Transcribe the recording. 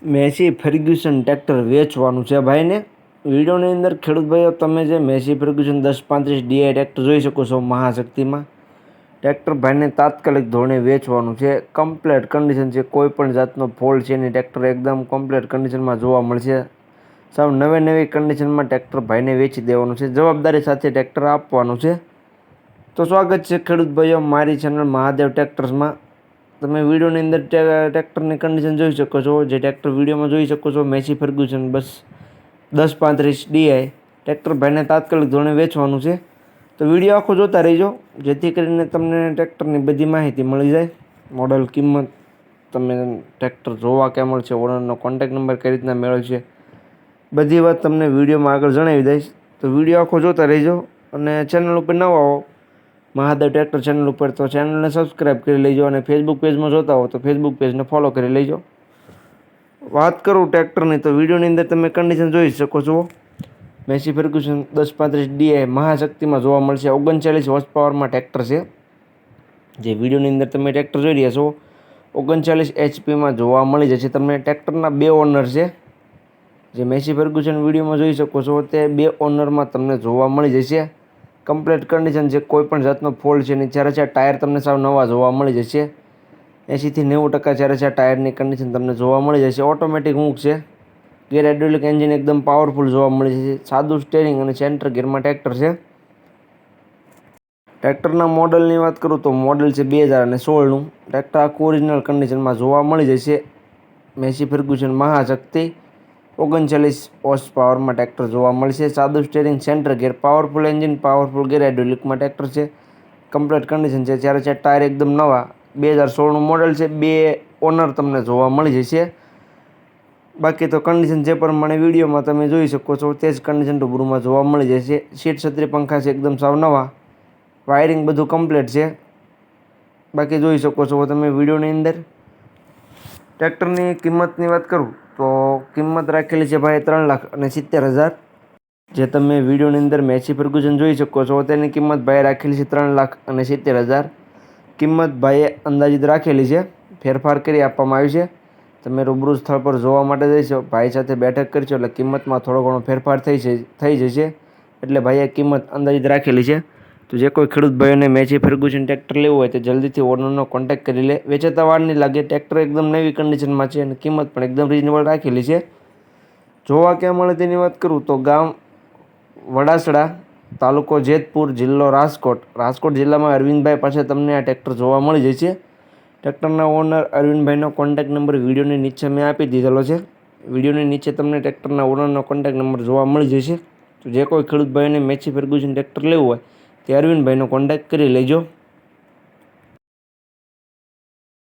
Massey Fergusson tractor વેચવાનું છે ભાઈને. વિડીયોની અંદર ખેડૂત ભાઈઓ તમે જે મેસી ફર્ગ્યુસન 1035 ડીઆઈ ટ્રેક્ટર જોઈ શકો છો મહાશક્તિમાં. ટ્રેક્ટર ભાઈને તાત્કાલિક ધોરણે વેચવાનું છે. કમ્પ્લેટ કન્ડિશન છે, કોઈ પણ જાતનો ફોલ્ટ છે નહીં. ટ્રેક્ટર એકદમ કમ્પ્લેટ કન્ડિશનમાં જોવા મળશે. સાવ નવી કન્ડિશનમાં ટ્રેક્ટર ભાઈને વેચી દેવાનું છે. જવાબદારી સાથે ટ્રેક્ટર આપવાનું છે. તો સ્વાગત છે ખેડૂત ભાઈઓ મારી ચેનલ મહાદેવ ટ્રેક્ટર્સમાં. તમે વિડીયોની અંદર ટ્રેક્ટરની કન્ડિશન જોઈ શકો છો. જે ટ્રેક્ટર વિડીયોમાં જોઈ શકો છો મેસી ફર્ગ્યુસન 1035 ડીઆઈ ટ્રેક્ટર ભાઈને તાત્કાલિક ધોરણે વેચવાનું છે. તો વિડીયો આખો જોતા રહીજો, જેથી કરીને તમને ટ્રેક્ટરની બધી માહિતી મળી જાય. મોડલ, કિંમત, તમે ટ્રેક્ટર જોવા ક્યાં મળશે, ઓનરનો કોન્ટેક્ટ નંબર કઈ રીતના મેળવશે, બધી વાત તમને વિડીયોમાં આગળ જણાવી દઈશ. તો વિડીયો આખો જોતા રહીજો. અને ચેનલ ઉપર નવા આવો મહાદેવ ટ્રેક્ટર ચેનલ ઉપર તો ચેનલને સબસ્ક્રાઈબ કરી લેજો. અને ફેસબુક પેજમાં જોતા હો તો ફેસબુક પેજને ફોલો કરી લેજો. વાત કરું ટ્રેક્ટરની તો વિડીયોની અંદર તમે કન્ડિશન જોઈ શકો છો. મેસી ફર્ગ્યુસન 1035 ડીઆઈ મહાશક્તિમાં જોવા મળશે. 39 હોર્સ પાવરમાં ટ્રેક્ટર છે. જે વિડીયોની અંદર તમે ટ્રેક્ટર જોઈ રહ્યા છો 39 એચપીમાં જોવા મળી જશે. તમને ટ્રેક્ટરના 2 ઓનર છે. જે મેસી ફર્ગ્યુસન વિડીયોમાં જોઈ શકો છો તે 2 ઓનરમાં તમને જોવા મળી જશે. કમ્પ્લીટ કન્ડિશન છે, કોઈ પણ જાતનો ફોલ્ટ છે નહીં. 4 ટાયર તમને સાવ નવા જોવા મળી જશે. 80 થી 90% 4 ટાયરની કન્ડિશન તમને જોવા મળી જશે. ઓટોમેટિક હુંક છે. ગેર હાઇડ્રોલિક એન્જિન એકદમ પાવરફુલ જોવા મળી જશે. સાદું સ્ટેરિંગ અને સેન્ટર ગેરમાં ટ્રેક્ટર છે. ટ્રેક્ટરના મોડલની વાત કરું તો મોડલ છે 2016નું. ટ્રેક્ટર આખું ઓરિજિનલ કન્ડિશનમાં જોવા મળી જશે. મેસી ફર્ગ્યુસન મહાશક્તિ 39 હોર્સ પાવરમાં ટ્રેક્ટર જોવા મળશે. સાદું steering, centre gear, powerful engine, powerful gear હાઇડ્રોલિકમાં ટ્રેક્ટર છે. કમ્પ્લીટ કન્ડિશન છે. 4 ટાયર એકદમ નવા. 2016નું મોડલ છે. 2 ઓનર તમને જોવા મળી જશે. બાકી તો કન્ડિશન જે પ્રમાણે વિડીયોમાં તમે જોઈ શકો છો તે જ કન્ડિશન રૂબરૂમાં જોવા મળી જશે. સીટ, છત્રી, પંખા છે એકદમ સાવ નવા. વાયરિંગ બધું કમ્પ્લીટ છે. બાકી જોઈ શકો છો તમે વિડીયોની અંદર. ટ્રેક્ટરની કિંમતની વાત કરું તો કિંમત રાખેલી છે ભાઈ 3,70,000. જે તમે વિડીયોની અંદર મેસી ફર્ગ્યુસન જોઈ શકો છો તેની કિંમત ભાઈ રાખેલી છે 3,70,000. કિંમત ભાઈએ અંદાજિત રાખેલી છે, ફેરફાર કરી આપવામાં આવી છે. તમે રૂબરૂ સ્થળ પર જોવા માટે જઈશો, ભાઈ સાથે બેઠક કરશો એટલે કિંમતમાં થોડો ઘણો ફેરફાર થઈ જશે. એટલે ભાઈએ કિંમત અંદાજિત રાખેલી છે. તો જે કોઈ ખેડૂત ભાઈઓને મેસી ફર્ગ્યુસન ટ્રેક્ટર લેવું હોય તો જલ્દીથી ઓનરનો કોન્ટેક્ટ કરી લે. વેચાતા વાર નહીં લાગે. ટ્રેક્ટર એકદમ નવી કન્ડિશનમાં છે અને કિંમત પણ એકદમ રિઝનેબલ રાખેલી છે. જોવા ક્યાં મળે તેની વાત કરું તો ગામ વડાસડા, તાલુકો જેતપુર, જિલ્લો રાજકોટ જિલ્લામાં અરવિંદભાઈ પાસે તમને આ ટ્રેક્ટર જોવા મળી જશે. ટ્રેક્ટરના ઓનર અરવિંદભાઈનો કોન્ટેક્ટ નંબર વિડીયોની નીચે મેં આપી દીધેલો છે. વિડીયોની નીચે તમને ટ્રેક્ટરના ઓનરનો કોન્ટેક્ટ નંબર જોવા મળી જશે. તો જે કોઈ ખેડૂત ભાઈને મેસી ફર્ગ્યુસન ટ્રેક્ટર લેવું હોય તે અરવિંદભાઈનો કોન્ટેક્ટ કરી લેજો.